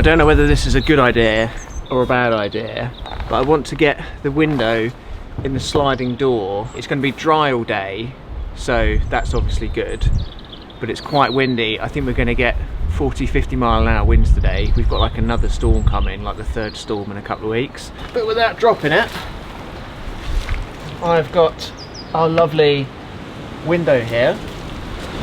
don't know whether this is a good idea or a bad idea, but I want to get the window in the sliding door. It's going to be dry all day, so that's obviously good, but it's quite windy. I think we're going to get 40-50 mile an hour winds today. We've got like another storm coming, like the third storm in a couple of weeks. But without dropping it, I've got our lovely window here.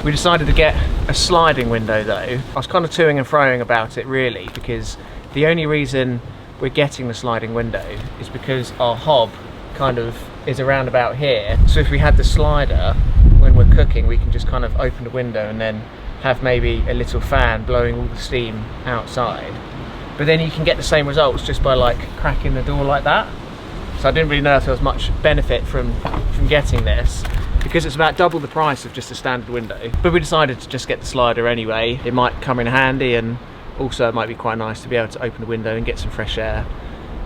We decided to get a sliding window though. I was kind of toing and froing about it really, because the only reason we're getting the sliding window is because our hob kind of is around about here. So if we had the slider when we're cooking, we can just kind of open the window and then have maybe a little fan blowing all the steam outside. But then you can get the same results just by like cracking the door like that. So I didn't really know if there was much benefit from getting this, because it's about double the price of just a standard window. But we decided to just get the slider anyway. It might come in handy, and also it might be quite nice to be able to open the window and get some fresh air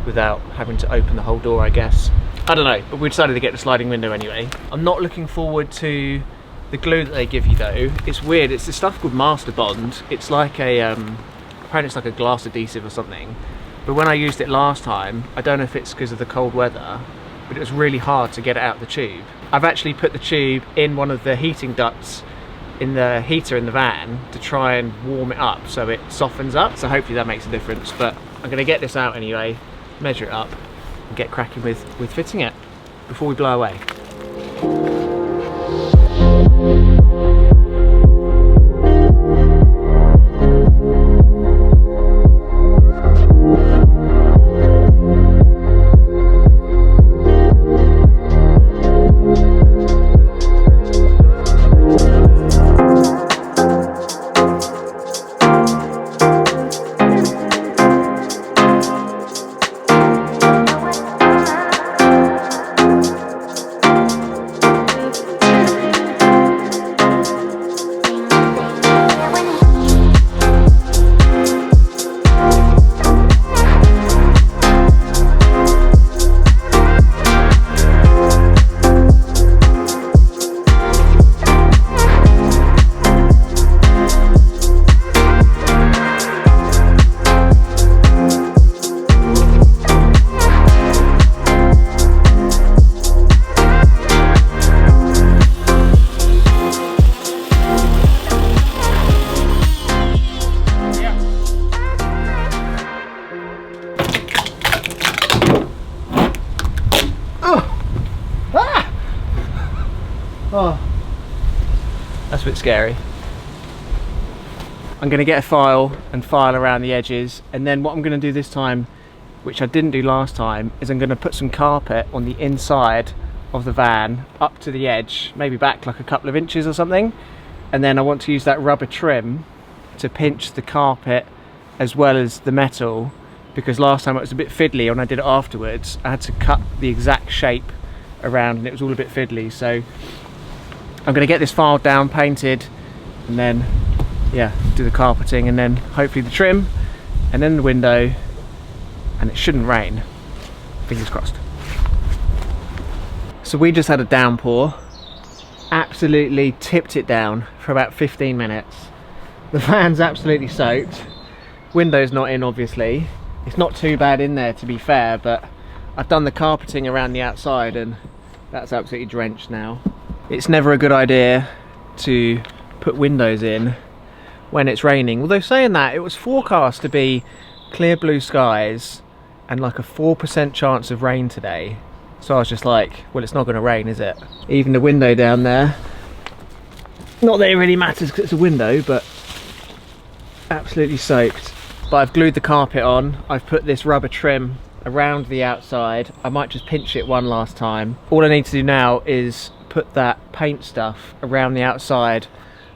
without having to open the whole door, I guess. I don't know, but we decided to get the sliding window anyway. I'm not looking forward to the glue that they give you though. It's weird, it's this stuff called Master Bond. It's like a, apparently it's like a glass adhesive or something. But when I used it last time, I don't know if it's because of the cold weather, but it was really hard to get it out of the tube. I've actually put the tube in one of the heating ducts in the heater in the van to try and warm it up so it softens up. So hopefully that makes a difference, but I'm gonna get this out anyway, measure it up, and get cracking with fitting it before we blow away. Oh, that's a bit scary. I'm going to get a file and file around the edges, and then what I'm going to do this time, which I didn't do last time, is I'm going to put some carpet on the inside of the van up to the edge, maybe back like a couple of inches or something, and then I want to use that rubber trim to pinch the carpet as well as the metal, because last time it was a bit fiddly when I did it afterwards. I had to cut the exact shape around and it was all a bit fiddly, so I'm going to get this filed down, painted, and then yeah, do the carpeting, and then hopefully the trim, and then the window, and it shouldn't rain, fingers crossed. So we just had a downpour, absolutely tipped it down for about 15 minutes. The van's absolutely soaked, window's not in obviously. It's not too bad in there to be fair, but I've done the carpeting around the outside and that's absolutely drenched now. It's never a good idea to put windows in when it's raining, although saying that, it was forecast to be clear blue skies and like a 4% chance of rain today. So I was just like, well, it's not going to rain, is it? Even the window down there, not that it really matters because it's a window, but absolutely soaked. But I've glued the carpet on, I've put this rubber trim around the outside. I might just pinch it one last time. All I need to do now is put that paint stuff around the outside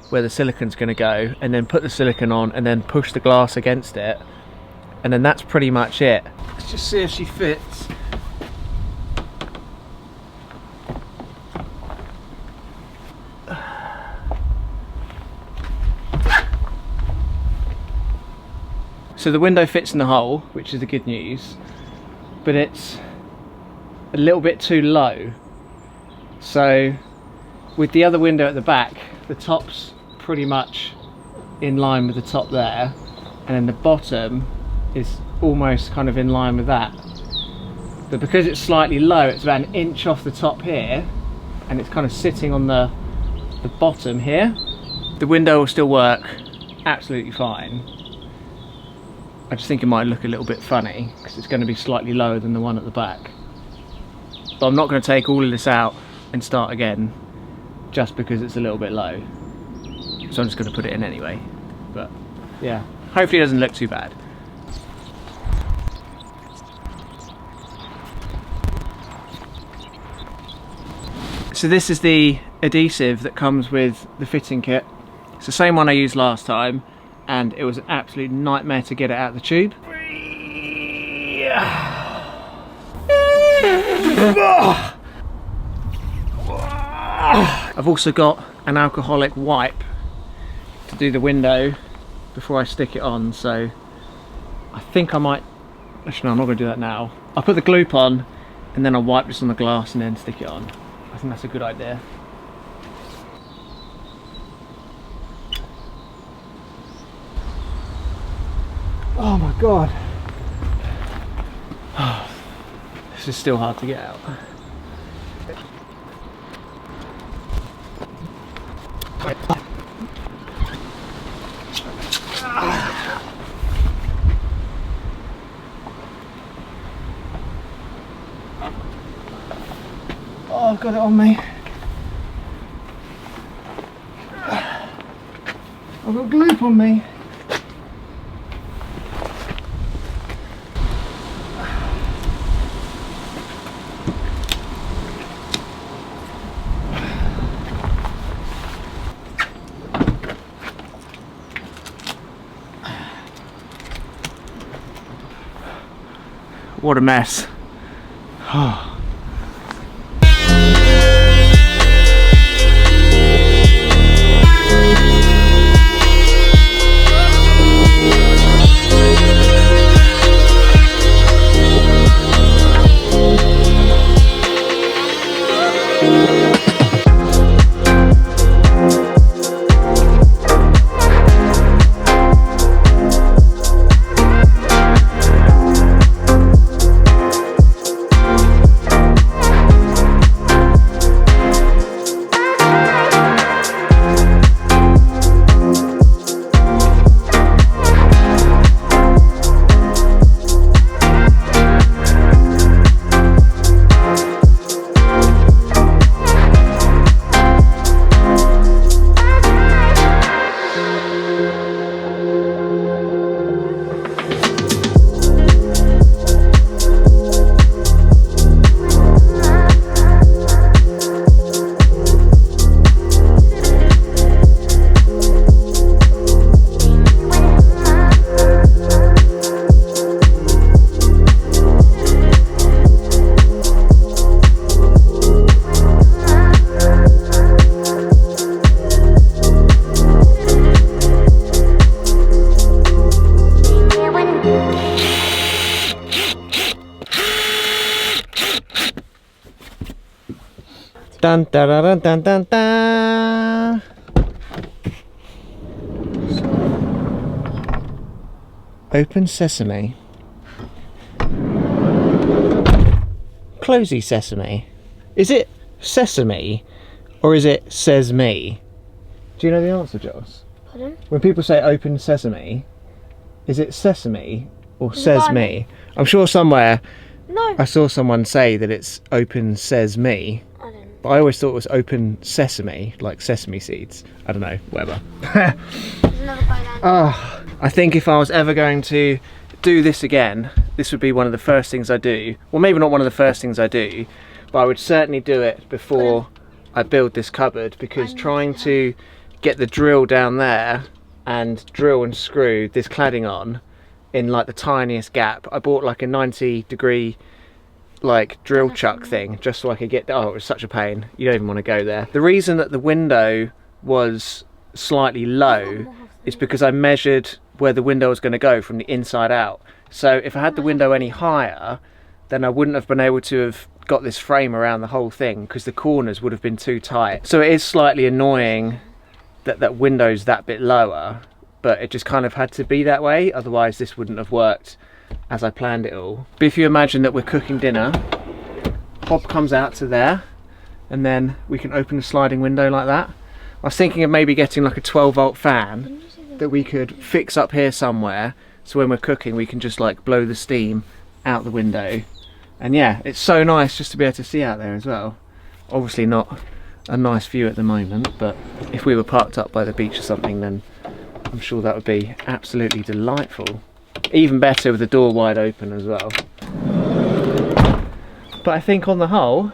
where the silicon's going to go, and then put the silicone on and then push the glass against it, and then that's pretty much it. Let's just see if she fits. So the window fits in the hole, which is the good news, but it's a little bit too low. So with the other window at the back, the top's pretty much in line with the top there, and then the bottom is almost kind of in line with that. But because it's slightly low, it's about an inch off the top here, and it's kind of sitting on the bottom here. The window will still work absolutely fine. I just think it might look a little bit funny because it's going to be slightly lower than the one at the back. But I'm not going to take all of this out and start again just because it's a little bit low. So I'm just going to put it in anyway. But yeah, hopefully it doesn't look too bad. So this is the adhesive that comes with the fitting kit. It's the same one I used last time, and it was an absolute nightmare to get it out of the tube. I've also got an alcoholic wipe to do the window before I stick it on, so I think I might, actually no, I'm not going to do that now. I'll put the gloop on and then I'll wipe this on the glass and then stick it on. I think that's a good idea. Oh my god. Oh, this is still hard to get out. Oh, I've got it on me. I've got gloop on me. What a mess. Oh. Dun dun dun dun dun dun. Open sesame. Closey sesame. Is it sesame or is it says me? Do you know the answer, Joss? Pardon? When people say open sesame, is it sesame or says me? I'm sure somewhere I saw someone say that it's open says me. But I always thought it was open sesame, like sesame seeds. I don't know, whatever. I think if I was ever going to do this again, this would be one of the first things I do. Well, maybe not one of the first things I do, but I would certainly do it before I build this cupboard, because trying to get the drill down there and drill and screw this cladding on in like the tiniest gap. I bought like a 90-degree like drill chuck thing just so I could get, oh, it was such a pain. You don't even want to go there. The reason that the window was slightly low is because I measured where the window was going to go from the inside out. So if I had the window any higher, then I wouldn't have been able to have got this frame around the whole thing, because the corners would have been too tight. So it is slightly annoying that that window's that bit lower, but it just kind of had to be that way, otherwise this wouldn't have worked as I planned it all. But if you imagine that we're cooking dinner, hob comes out to there, and then we can open the sliding window like that. I was thinking of maybe getting like a 12-volt fan that we could fix up here somewhere, so when we're cooking we can just like blow the steam out the window. And yeah, it's so nice just to be able to see out there as well. Obviously not a nice view at the moment, but if we were parked up by the beach or something, then I'm sure that would be absolutely delightful. Even better with the door wide open as well. But I think on the whole,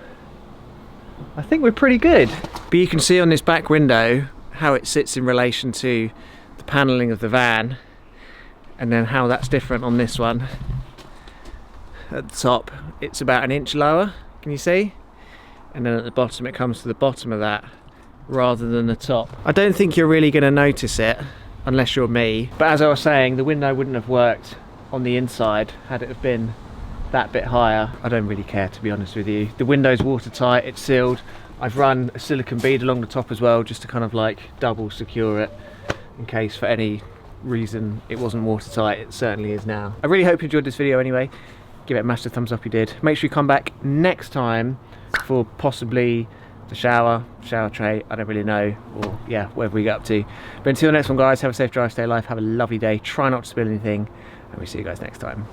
I think we're pretty good. But you can see on this back window how it sits in relation to the panelling of the van, and then how that's different on this one. At the top it's about an inch lower, can you see? And then at the bottom it comes to the bottom of that rather than the top. I don't think you're really going to notice it unless you're me, but as I was saying, the window wouldn't have worked on the inside had it have been that bit higher. I don't really care, to be honest with you. The window's watertight, it's sealed. I've run a silicone bead along the top as well, just to kind of like double secure it in case for any reason it wasn't watertight. It certainly is now. I really hope you enjoyed this video anyway. Give it a massive thumbs up if you did. Make sure you come back next time for possibly the shower tray, I don't really know, or yeah, whatever we get up to. But until the next one, guys, have a safe drive, stay alive, have a lovely day, try not to spill anything, and we'll see you guys next time.